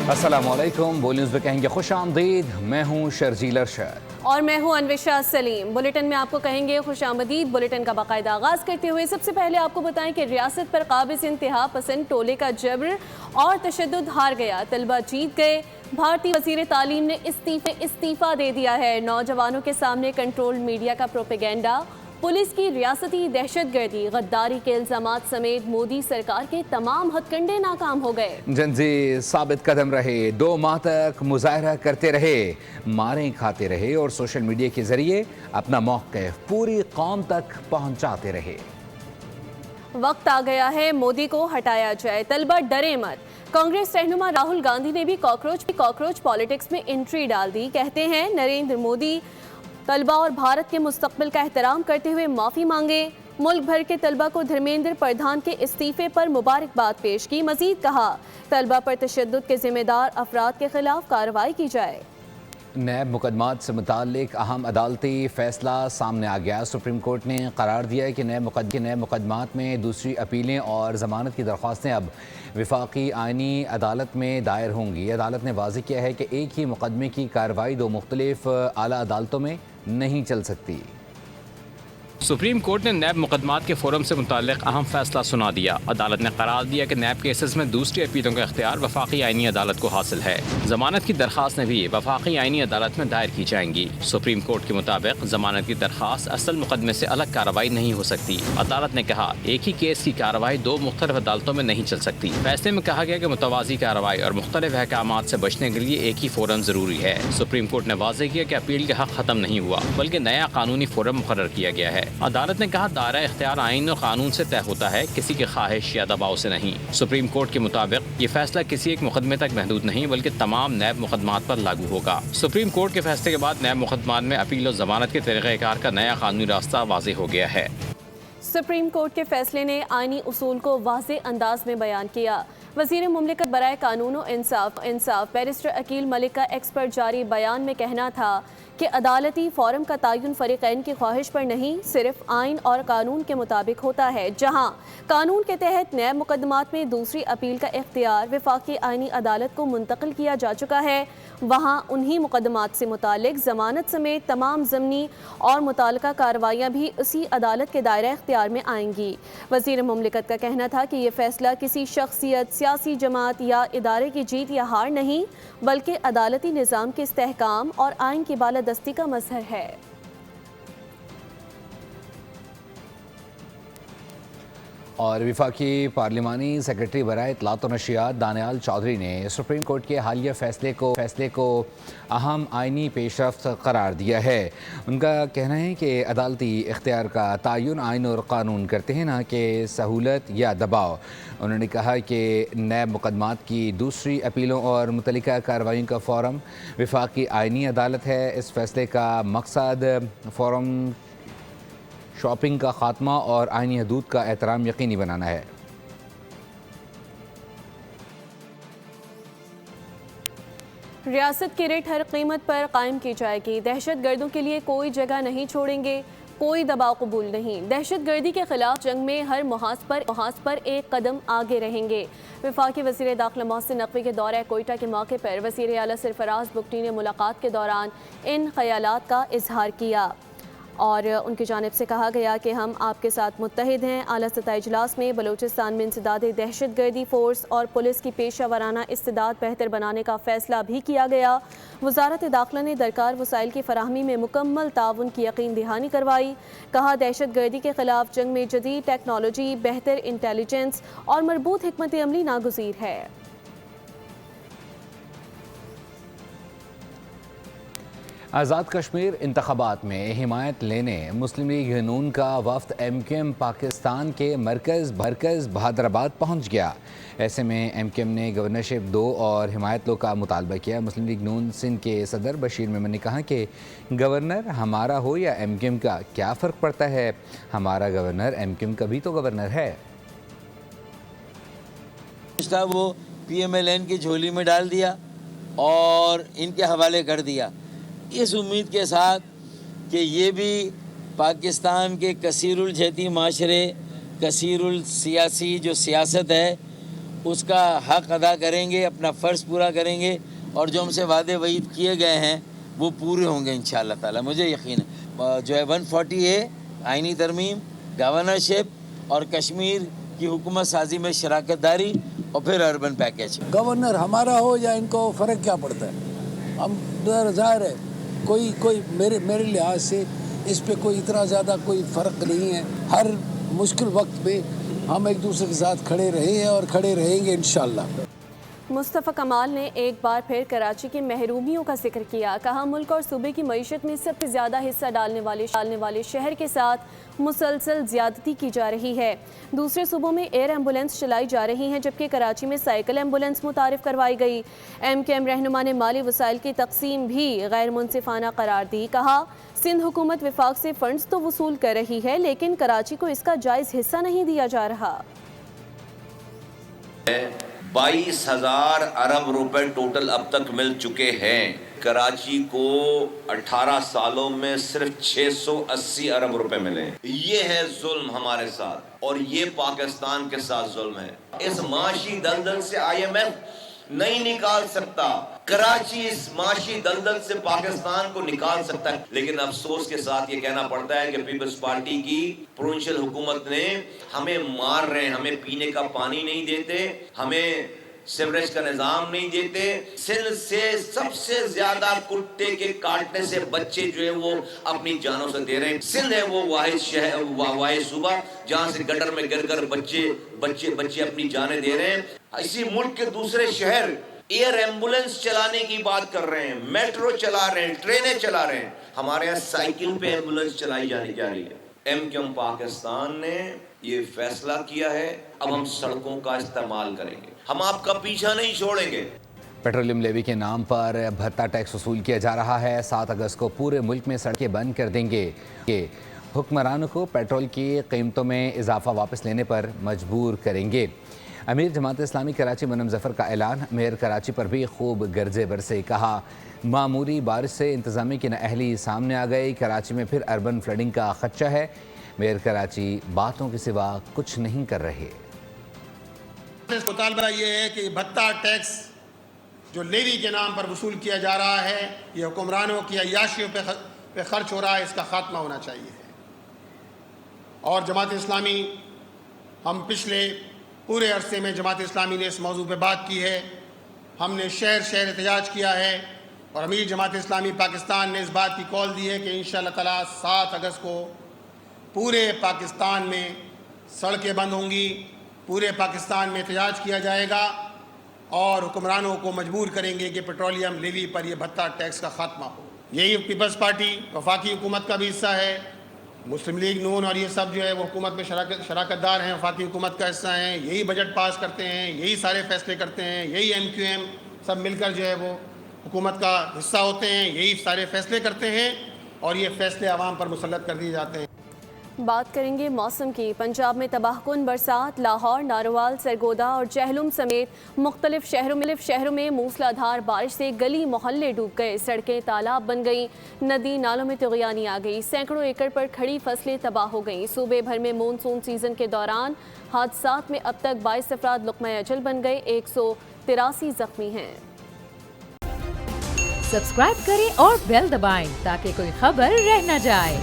अस्सलामुअलैकुम। बोल न्यूज़ में कहेंगे खुश आमदीद। मैं हूँ शर्जील अरशद और मैं हूं अन्वेशा सलीम। बुलेटिन में आपको कहेंगे खुश आमदीद। बुलेटिन का बाकायदा आगाज करते हुए सबसे पहले आपको बताएं कि रियासत पर काबिज इंतहा पसंद टोले का जबर और तशद्दुद हार गया, तलबा जीत गए। भारतीय वजीर तालीम ने इस्तीफा दे दिया है। नौजवानों के सामने कंट्रोल मीडिया का प्रोपेगेंडा, पुलिस की रियासती दहशतगर्दी, गद्दारी के इल्जामात समेत मोदी सरकार के तमाम हथकंडे नाकाम हो गए। जंजी साबित कदम रहे, 2 माह तक मुजाहरा करते रहे, मारें खाते रहे और सोशल मीडिया के जरिए अपना मौक़िफ़ पूरी कौम तक पहुंचाते रहे। वक्त आ गया है मोदी को हटाया जाए, तलबा डरे मत। कांग्रेस रहनुमा राहुल गांधी ने भी कॉकरोच पॉलिटिक्स में एंट्री डाल दी। कहते हैं नरेंद्र मोदी तलबा और भारत के मुस्तकबिल का एहतराम करते हुए माफ़ी मांगे। मुल्क भर के तलबा को धर्मेंद्र प्रधान के इस्तीफे पर मुबारकबाद पेश की। मजीद कहा तलबा पर तशद्दुद के जिम्मेदार अफराद के खिलाफ कार्रवाई की जाए। नैब मुकदमात से मुताल्लिक अहम अदालती फ़ैसला सामने आ गया। सुप्रीम कोर्ट ने करार दिया है कि नैब मुकदमात में दूसरी अपीलें और ज़मानत की दरख्वास्तें अब वफाकी आइनी अदालत में दायर होंगी। अदालत ने वाज़ेह किया है कि एक ही मुकदमे की कार्रवाई 2 मुख्तलिफ आला अदालतों में नहीं चल सकती। सुप्रीम कोर्ट ने नैब मुकदमात के फोरम से मुताल्लिक अहम फैसला सुना दिया। अदालत ने करार दिया कि नैब केसेस में दूसरी अपीलों का इख्तियार वफाकी आइनी अदालत को हासिल है। जमानत की दरख्वास्त भी वफाकी आइनी अदालत में दायर की जाएंगी। सुप्रीम कोर्ट के मुताबिक जमानत की दरख्वास्त असल मुकदमे से अलग कार्रवाई नहीं हो सकती। अदालत ने कहा एक ही केस की कार्रवाई 2 मुख्तलिफ अदालतों में नहीं चल सकती। फैसले में कहा गया कि मुतवाज़ी कार्रवाई और मुख्तलिफ अहकामात से बचने के लिए एक ही फोरम जरूरी है। सुप्रीम कोर्ट ने वाज़ेह किया कि अपील का हक खत्म नहीं हुआ बल्कि नया कानूनी फोरम मुकर्रर किया गया है। अदालत ने कहा दायरा इख्तियार आइन और कानून से तय होता है, किसी की ख्वाहिश या दबाव से नहीं। सुप्रीम कोर्ट के मुताबिक ये फैसला किसी एक मुकदमे तक महदूद नहीं बल्कि तमाम नैब मुकदमात पर लागू होगा। सुप्रीम कोर्ट के फैसले के बाद नैब मुकदमात में अपील और जमानत के तरीक़ेकार का नया कानूनी रास्ता वाज़ेह हो गया है। सुप्रीम कोर्ट के फैसले ने आइनी उसूल को वाज़ेह अंदाज में बयान किया। वज़ीर मुमलिकत बराए कानून और इंसाफ बैरिस्टर अकील मलिक का एक्स पर जारी बयान में कहना था कि अदालती फोरम का तयन फ़रीक़ैन की ख्वाहिश पर नहीं, सिर्फ आइन और कानून के मुताबिक होता है। जहाँ कानून के तहत नैब मुकदमात में दूसरी अपील का इख्तियार वफाकी आइनी अदालत को मुंतकिल किया जा चुका है, वहाँ उन्हीं मुकदमात से मुतालिक ज़मानत समेत तमाम ज़मनी और मुताल्लिका कार्रवाइयाँ भी उसी अदालत के दायरा इख्तियार में आएंगी। वज़ीर मुमलिकत का कहना था कि ये फ़ैसला किसी शख्सियत, सियासी जमात या इदारे की जीत या हार नहीं बल्कि अदालती निज़ाम के इस्तेहकाम और आइन की बालादस्ती का मज़हर है। और वफाकी पार्लिमानी सेक्रेटरी बराए इत्तलात और नशियात दानियाल चौधरी ने सुप्रीम कोर्ट के हालिया फैसले को अहम आइनी पेशरफ्त करार दिया है। उनका कहना है कि अदालती इख्तियार का तयन आइन और कानून करते हैं, ना कि सहूलत या दबाव। उन्होंने कहा कि नैब मुकदमात की दूसरी अपीलों और मुतल्लिका कार्रवाइयों का फोरम वफाकी आइनी अदालत है। इस फैसले का मकसद फोरम शॉपिंग का खात्मा और आइनी हदूद का एहतराम यकीनी बनाना है। रियासत की रिट हर कीमत पर कायम की जाएगी। दहशत गर्दों के लिए कोई जगह नहीं छोड़ेंगे, कोई दबाव कबूल नहीं। दहशत गर्दी के खिलाफ जंग में हर मुहाज पर एक कदम आगे रहेंगे। वफाकी वज़ीर दाखिला मोहसिन नकवी के दौरे कोयटा के मौके पर वज़ीर आला सरफराज बुगटी ने मुलाकात के दौरान इन ख्यालात का इजहार किया और उनकी जानिब से कहा गया कि हम आपके साथ मुत्तहिद हैं। आला सतह इजलास में बलूचिस्तान में इंसदाद दहशत गर्दी फोर्स और पुलिस की पेशा वराना इस्तिदाद बेहतर बनाने का फैसला भी किया गया। वजारत दाखिला ने दरकार वसाइल की फराहमी में मुकम्मल ताउन की यकीन दहानी करवाई। कहा दहशत गर्दी के खिलाफ जंग में जदीद टेक्नोलॉजी, बेहतर इंटेलिजेंस और मरबूत हिकमत अमली नागुज़ीर है। आज़ाद कश्मीर इंतख़ाबात में हिमायत लेने मुस्लिम लीग नून का वफ़द MQM पाकिस्तान के मरकज़ बहादराबाद पहुँच गया। ऐसे में MQM ने गवर्नरशिप दो और हिमायत लो का मुतालबा किया। मुस्लिम लीग नून सिंध के सदर बशीर मेमन ने कहा कि गवर्नर हमारा हो या MQM का क्या फ़र्क पड़ता है, हमारा गवर्नर MQM का भी तो गवर्नर है। वो PMLN की झोली में डाल दिया और इनके हवाले कर दिया, इस उम्मीद के साथ कि ये भी पाकिस्तान के कसीरुल जहती माशरे, कसीरुल सियासी जो सियासत है اس کا حق ادا کریں گے, اپنا فرض پورا کریں گے, اور جو ہم سے وعدے وعید کیے گئے ہیں وہ پورے ہوں گے انشاءاللہ تعالی. مجھے یقین ہے جو ہے 140A آئینی ترمیم, گورنرشپ اور کشمیر کی حکومت سازی میں شراکت داری اور پھر اربن پیکیج. گورنر ہمارا ہو یا ان کو فرق کیا پڑتا ہے؟ ہم ظاہر ہے کوئی میرے لحاظ سے اس پہ کوئی اتنا زیادہ کوئی فرق نہیں ہے. ہر مشکل وقت پہ ہم ایک دوسرے کے ساتھ کھڑے رہے ہیں اور کھڑے رہیں گے انشاءاللہ. مصطفیٰ کمال نے ایک بار پھر کراچی کی محرومیوں کا ذکر کیا. کہا ملک اور صوبے کی معیشت میں سب سے زیادہ حصہ ڈالنے والے شہر کے ساتھ مسلسل زیادتی کی جا رہی ہے. دوسرے صوبوں میں ایئر ایمبولینس چلائی جا رہی ہیں جبکہ کراچی میں سائیکل ایمبولینس متعارف کروائی گئی. MKM رہنما نے مالی وسائل کی تقسیم بھی غیر منصفانہ قرار دی. کہا سندھ حکومت وفاق سے فنڈز تو وصول کر رہی ہے لیکن کراچی کو اس کا جائز حصہ نہیں دیا جا رہا. 22,000 ارب روپے ٹوٹل اب تک مل چکے ہیں. کراچی کو 18 سالوں میں صرف 680 ارب روپے ملے. یہ ہے ظلم ہمارے ساتھ اور یہ پاکستان کے ساتھ ظلم ہے. اس معاشی دلدل سے IMF نہیں نکال سکتا. کراچی اس معاشی دلدل سے پاکستان کو نکال سکتا ہے. لیکن افسوس کے ساتھ یہ کہنا پڑتا ہے کہ پیپلز پارٹی کی پروونشل حکومت نے ہمیں مار رہے ہیں, ہمیں پینے کا پانی نہیں دیتے, ہمیں سیوریج کا نظام نہیں دیتے. سندھ سے سب سے زیادہ کتے کے کاٹنے سے بچے جو ہے وہ اپنی جانوں سے دے رہے ہیں. سندھ ہے وہ واحد صوبہ جہاں سے گٹر میں گر کر بچے اپنی جانیں دے رہے ہیں. اسی ملک کے دوسرے شہر ایئر ایمبولینس چلانے کی بات کر رہے ہیں, میٹرو چلا رہے ہیں, ٹرینیں چلا رہے ہیں. ہمارے یہاں سائیکل پہ ایمبولینس چلائی جانی جا رہی ہے. MKM پاکستان نے یہ فیصلہ کیا ہے, اب ہم سڑکوں کا استعمال کریں گے, ہم آپ کا پیچھا نہیں چھوڑیں گے. پیٹرولیم لیوی کے نام پر بھتہ ٹیکس وصول کیا جا رہا ہے. 7 اگست کو پورے ملک میں سڑکیں بند کر دیں گے. کہ حکمرانوں کو پیٹرول کی قیمتوں میں اضافہ واپس لینے پر مجبور کریں گے. امیر جماعت اسلامی کراچی منم ظفر کا اعلان. میئر کراچی پر بھی خوب گرجے برسے. کہا معمولی بارش سے انتظامیہ کی نااہلی سامنے آ گئی. کراچی میں پھر اربن فلڈنگ کا خدشہ ہے. میئر کراچی باتوں کے سوا کچھ نہیں کر رہے. مطالبہ یہ ہے کہ بھتہ ٹیکس جو لیوی کے نام پر وصول کیا جا رہا ہے, یہ حکمرانوں کی عیاشیوں پہ خرچ ہو رہا ہے, اس کا خاتمہ ہونا چاہیے. اور جماعت اسلامی, ہم پچھلے پورے عرصے میں جماعت اسلامی نے اس موضوع پہ بات کی ہے. ہم نے شہر شہر احتجاج کیا ہے اور امیر جماعت اسلامی پاکستان نے اس بات کی کال دی ہے کہ انشاءاللہ تعالی 7 اگست کو پورے پاکستان میں سڑکیں بند ہوں گی, پورے پاکستان میں احتجاج کیا جائے گا اور حکمرانوں کو مجبور کریں گے کہ پیٹرولیم لیوی پر یہ بھتہ ٹیکس کا خاتمہ ہو. یہی پیپلز پارٹی وفاقی حکومت کا بھی حصہ ہے. مسلم لیگ نون اور یہ سب جو ہے وہ حکومت میں شراکت دار ہیں, وفاقی حکومت کا حصہ ہیں. یہی بجٹ پاس کرتے ہیں, یہی سارے فیصلے کرتے ہیں. یہی MQM سب مل کر جو ہے وہ حکومت کا حصہ ہوتے ہیں, یہی سارے فیصلے کرتے ہیں اور یہ فیصلے عوام پر مسلط کر دیے جاتے ہیں. بات کریں گے موسم کی. پنجاب میں تباہ کن برسات. لاہور, ناروال, سرگودا اور جہلم سمیت مختلف شہروں میں موسلا دھار بارش سے گلی محلے ڈوب گئے, سڑکیں تالاب بن گئیں, ندی نالوں میں طغیانی آ گئی, سینکڑوں ایکڑ پر کھڑی فصلیں تباہ ہو گئیں. صوبے بھر میں مونسون سیزن کے دوران حادثات میں اب تک 22 افراد لقمہ اجل بن گئے, 183 زخمی ہیں. سبسکرائب کریں اور بیل دبائیں تاکہ کوئی خبر رہ نہ جائے.